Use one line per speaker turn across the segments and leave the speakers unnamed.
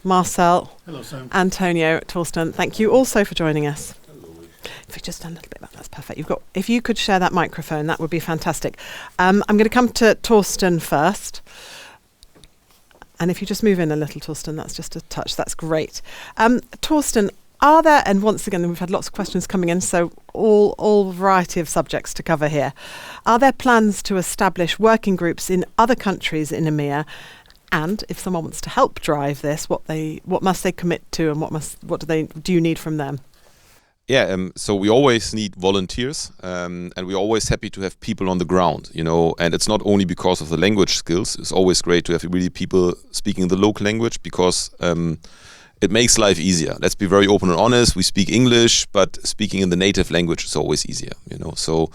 Marcel,
Hello, Sam.
Antonio, Thorsten, thank you also for joining us. If we just stand a little bit back, that's perfect. If you could share that microphone, that would be fantastic. I'm going to come to Thorsten first. And if you just move in a little, Thorsten, that's just a touch. That's great. Thorsten, are there, and once again, we've had lots of questions coming in, so all variety of subjects to cover here. Are there plans to establish working groups in other countries in EMEA? And if someone wants to help drive this, what must they commit to, and what do you need from them?
Yeah, so we always need volunteers, and we're always happy to have people on the ground, and it's not only because of the language skills. It's always great to have really people speaking the local language because it makes life easier. Let's be very open and honest. We speak English, but speaking in the native language is always easier, So,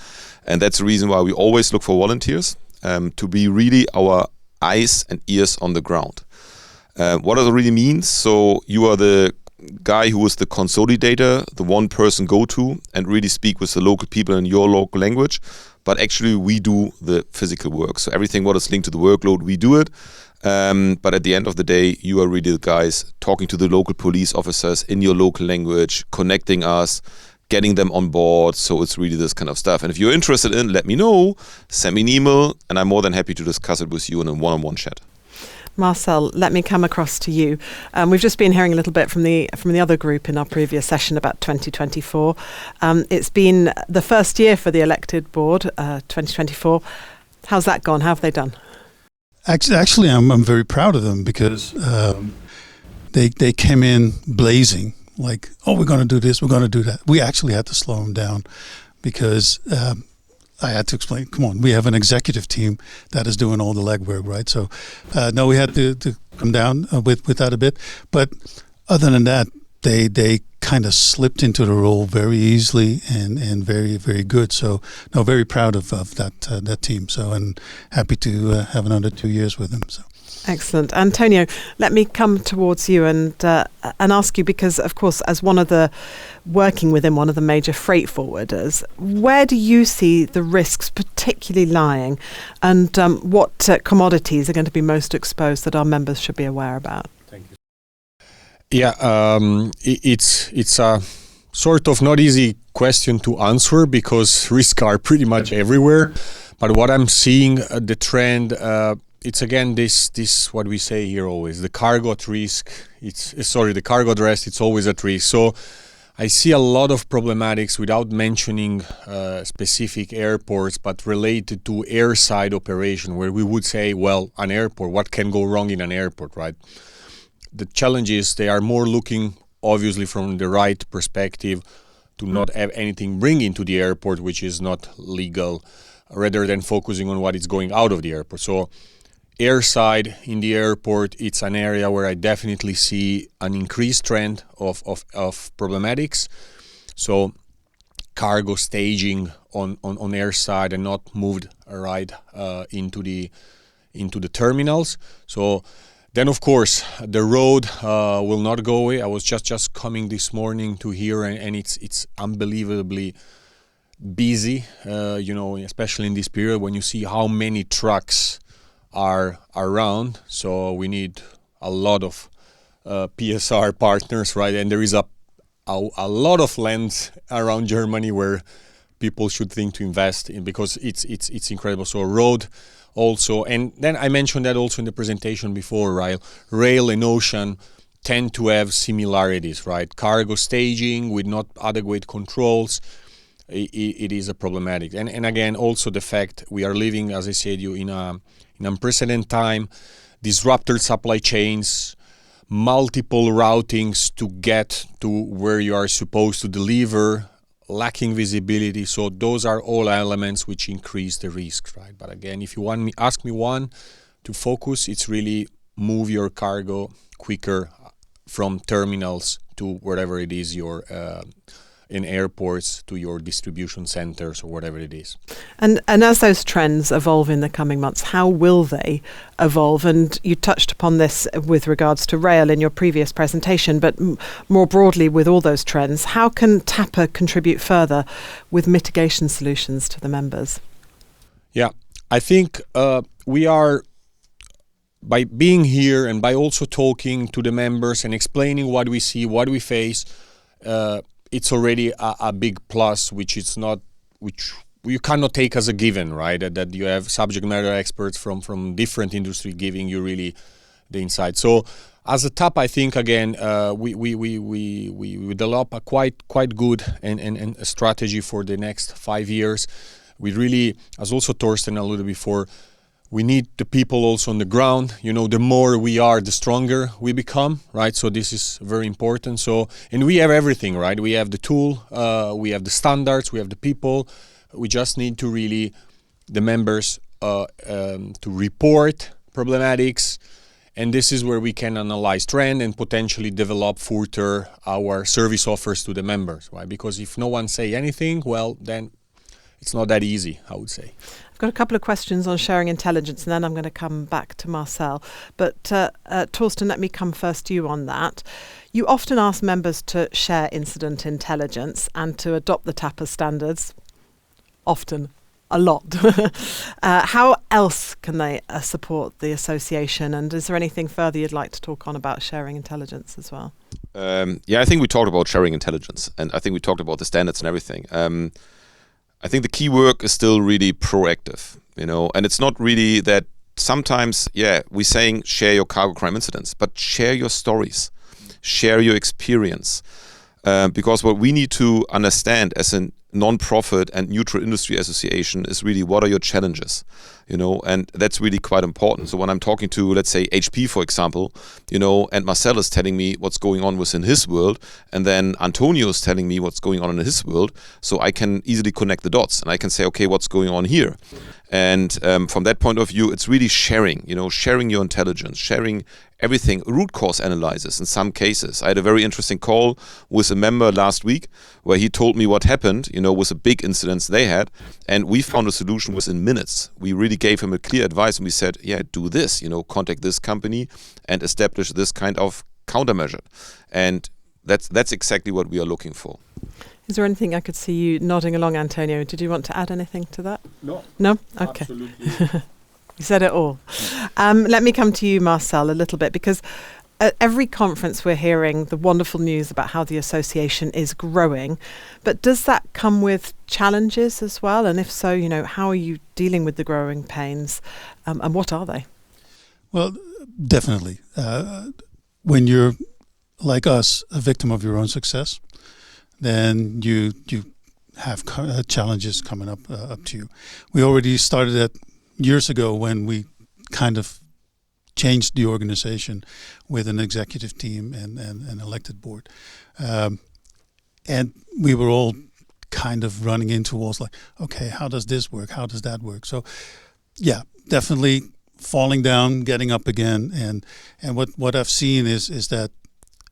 and that's the reason why we always look for volunteers to be really our eyes and ears on the ground. What does it really mean? So you are the guy who is the consolidator, the one person go-to, and really speak with the local people in your local language. But actually, we do the physical work. So everything what is linked to the workload, we do it. But at the end of the day, you are really the guys talking to the local police officers in your local language, connecting us, getting them on board. So it's really this kind of stuff. And if you're interested in, let me know, send me an email, and I'm more than happy to discuss it with you in a one-on-one chat.
Marcel, let me come across to you. We've just been hearing a little bit from the other group in our previous session about 2024. It's been the first year for the elected board, 2024. How's that gone? How have they done?
Actually, I'm very proud of them because they came in blazing, like, oh, we're going to do this, we're going to do that. We actually had to slow them down because I had to explain, come on, we have an executive team that is doing all the legwork, right? So, no, we had to come down with that a bit. But other than that, they kind of slipped into the role very easily and very, very good. So, no, very proud of that team. So, and happy to have another 2 years with them. So.
Excellent. Antonio, let me come towards you and ask you, because, of course, as working within one of the major freight forwarders, where do you see the risks particularly lying, and what commodities are going to be most exposed that our members should be aware about?
Thank you. Yeah, it's a sort of not easy question to answer because risks are pretty much everywhere. But what I'm seeing, the trend, it's again this what we say here always, the cargo at risk. The cargo at rest. It's always at risk. So I see a lot of problematics without mentioning specific airports, but related to airside operation, where we would say, well, an airport, what can go wrong in an airport, right? The challenge is they are more looking, obviously, from the right perspective to not have anything bring into the airport which is not legal, rather than focusing on what is going out of the airport. So airside in the airport, it's an area where I definitely see an increased trend of problematics. So cargo staging on airside and not moved right into the terminals. So then, of course, the road will not go away. I was just coming this morning to here, and it's unbelievably busy, especially in this period when you see how many trucks are around. So we need a lot of PSR partners, right? And there is a lot of lands around Germany where people should think to invest in, because it's incredible. So road also, and then I mentioned that also in the presentation before, right? Rail and ocean tend to have similarities, right? Cargo staging with not adequate controls, it is a problematic. And again, also the fact we are living, as I said, in unprecedented time, disrupted supply chains, multiple routings to get to where you are supposed to deliver, lacking visibility. So those are all elements which increase the risk, right? But again, if you ask me one to focus, it's really move your cargo quicker from terminals to wherever it is your in airports to your distribution centers or whatever it is.
And as those trends evolve in the coming months, how will they evolve? And you touched upon this with regards to rail in your previous presentation, but more broadly with all those trends, how can TAPA contribute further with mitigation solutions to the members?
Yeah, I think we are by being here and by also talking to the members and explaining what we see, what we face, it's already a big plus, which you cannot take as a given, right? That you have subject matter experts from different industry giving you really the insight. So as a TAPA, I think again we develop a quite good and a strategy for the next 5 years. We really, as also Thorsten alluded before, we need the people also on the ground. The more we are, the stronger we become, right? So this is very important. So, and we have everything, right? We have the tool, we have the standards, we have the people. We just need to really, the members, to report problematics. And this is where we can analyze trend and potentially develop further our service offers to the members, right? Because if no one say anything, well, then it's not that easy, I would say.
I've got a couple of questions on sharing intelligence, and then I'm going to come back to Marcel. But Thorsten, let me come first to you on that. You often ask members to share incident intelligence and to adopt the TAPA standards, often, a lot. How else can they support the association? And is there anything further you'd like to talk on about sharing intelligence as well?
I think we talked about sharing intelligence, and I think we talked about the standards and everything. I think the key work is still really proactive, and it's not really that sometimes, we're saying share your cargo crime incidents, but share your stories, share your experience. Because what we need to understand as a non-profit and neutral industry association is really what are your challenges, and that's really quite important. So when I'm talking to, let's say, HP, for example, and Marcel is telling me what's going on within his world, and then Antonio is telling me what's going on in his world, so I can easily connect the dots, and I can say, okay, what's going on here? And from that point of view, it's really sharing, sharing your intelligence, sharing everything, root cause analysis in some cases. I had a very interesting call with a member last week where he told me what happened, with a big incident they had, and we found a solution within minutes. We really gave him a clear advice, and we said, do this, contact this company and establish this kind of countermeasure. And that's exactly what we are looking for.
Is there anything I could see you nodding along, Antonio? Did you want to add anything to that?
No.
No? Okay.
Absolutely.
You said it all. Let me come to you, Marcel, a little bit, because at every conference we're hearing the wonderful news about how the association is growing. But does that come with challenges as well? And if so, how are you dealing with the growing pains, and what are they?
Well, definitely. When you're, like us, a victim of your own success, then you have challenges coming up to you. We already started that years ago when we kind of changed the organization with an executive team and an elected board. And we were all kind of running into walls like, okay, how does this work? How does that work? So, definitely falling down, getting up again. And what I've seen is that,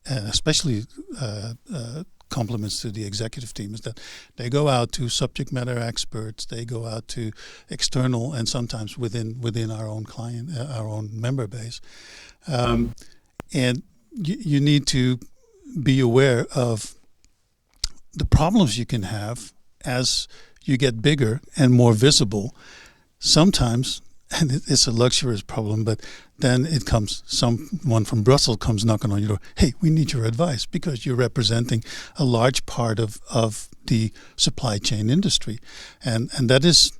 especially compliments to the executive team, is that they go out to subject matter experts, they go out to external, and sometimes within our own client, our own member base, and you need to be aware of the problems you can have as you get bigger and more visible. Sometimes, and it's a luxurious problem, but then it comes, someone from Brussels comes knocking on your door. Hey, we need your advice because you're representing a large part of the supply chain industry. And that is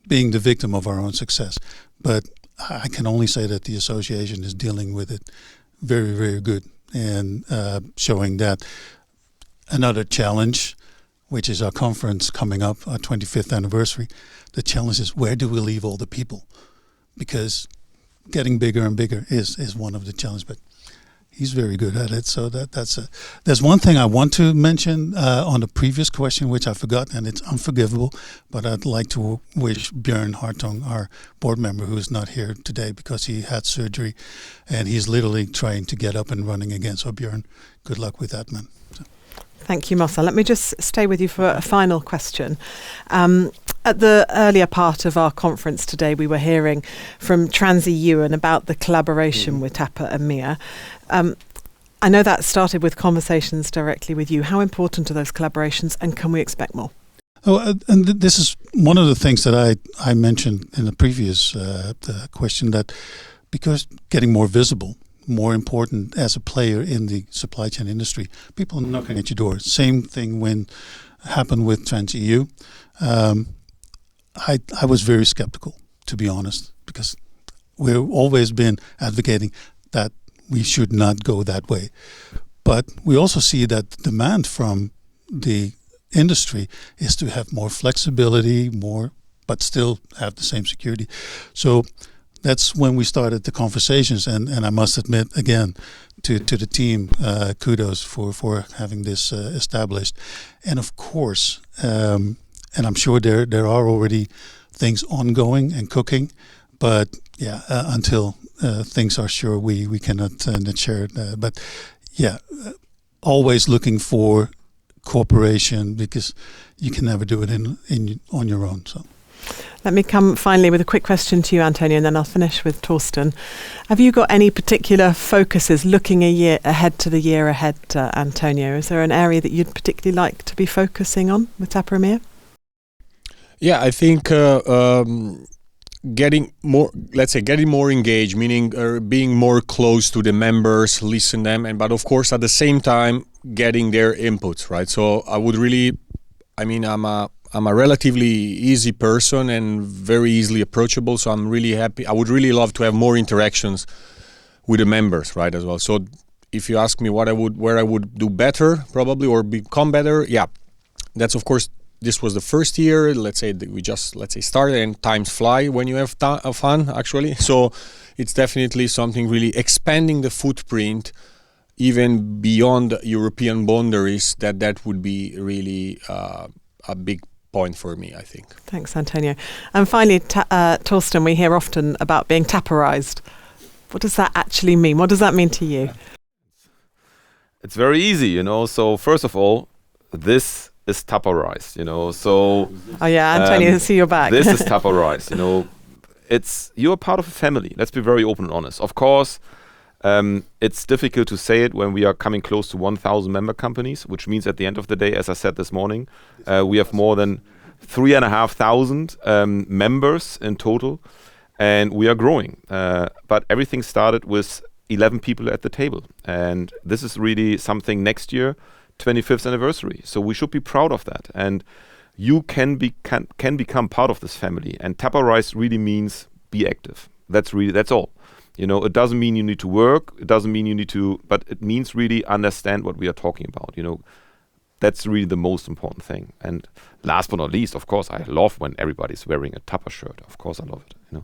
being the victim of our own success. But I can only say that the association is dealing with it very, very good and showing that. Another challenge, which is our conference coming up, our 25th anniversary, the challenge is where do we leave all the people? Because getting bigger and bigger is one of the challenges, but he's very good at it. So there's one thing I want to mention on the previous question, which I forgot, and it's unforgivable, but I'd like to wish Björn Hartong, our board member, who is not here today because he had surgery, and he's literally trying to get up and running again. So Björn, good luck with that, man. So.
Thank you, Marcel. Let me just stay with you for a final question. At the earlier part of our conference today, we were hearing from TransEU and about the collaboration with TAPA EMEA. I know that started with conversations directly with you. How important are those collaborations, and can we expect more?
Oh, and this is one of the things that I mentioned in the previous question, that because getting more visible, more important as a player in the supply chain industry. People knocking at your door. Same thing when happened with TransEU. I was very skeptical, to be honest, because we've always been advocating that we should not go that way. But we also see that the demand from the industry is to have more flexibility, but still have the same security. So that's when we started the conversations, and I must admit again to the team, kudos for having this established. And of course, and I'm sure there are already things ongoing and cooking, but yeah, until things are sure, we cannot share it. But yeah, always looking for cooperation, because you can never do it on your own. So.
Let me come finally with a quick question to you, Antonio, and then I'll finish with Thorsten. Have you got any particular focuses looking a year ahead to the year ahead, Antonio? Is there an area that you'd particularly like to be focusing on with TAPA EMEA?
Yeah, I think getting more engaged, meaning being more close to the members, listen them, but of course at the same time getting their inputs, right? So I'm a relatively easy person and very easily approachable, so I'm really happy. I would really love to have more interactions with the members, right, as well. So if you ask me where I would do better, probably, or become better, yeah, that's of course. This was the first year. Let's say we just started, and times fly when you have fun, actually. So it's definitely something really expanding the footprint, even beyond European boundaries. That would be really a big point for me, I think.
Thanks, Antonio. And finally, Thorsten, we hear often about being taparized. What does that actually mean? What does that mean to you?
It's very easy, So first of all, this is taparized, So
oh yeah, Antonio, see your back.
This is taparized, you're part of a family. Let's be very open and honest. Of course, it's difficult to say it when we are coming close to 1,000 member companies, which means at the end of the day, as I said this morning, we have more than 3,500 members in total, and we are growing. But everything started with 11 people at the table, and this is really something next year, 25th anniversary. So we should be proud of that, and you can become part of this family. And taparized really means be active. That's all. It doesn't mean you need to work. It doesn't mean you need to, but it means really understand what we are talking about. That's really the most important thing. And last but not least, of course, I love when everybody's wearing a TAPA shirt. Of course, I love it.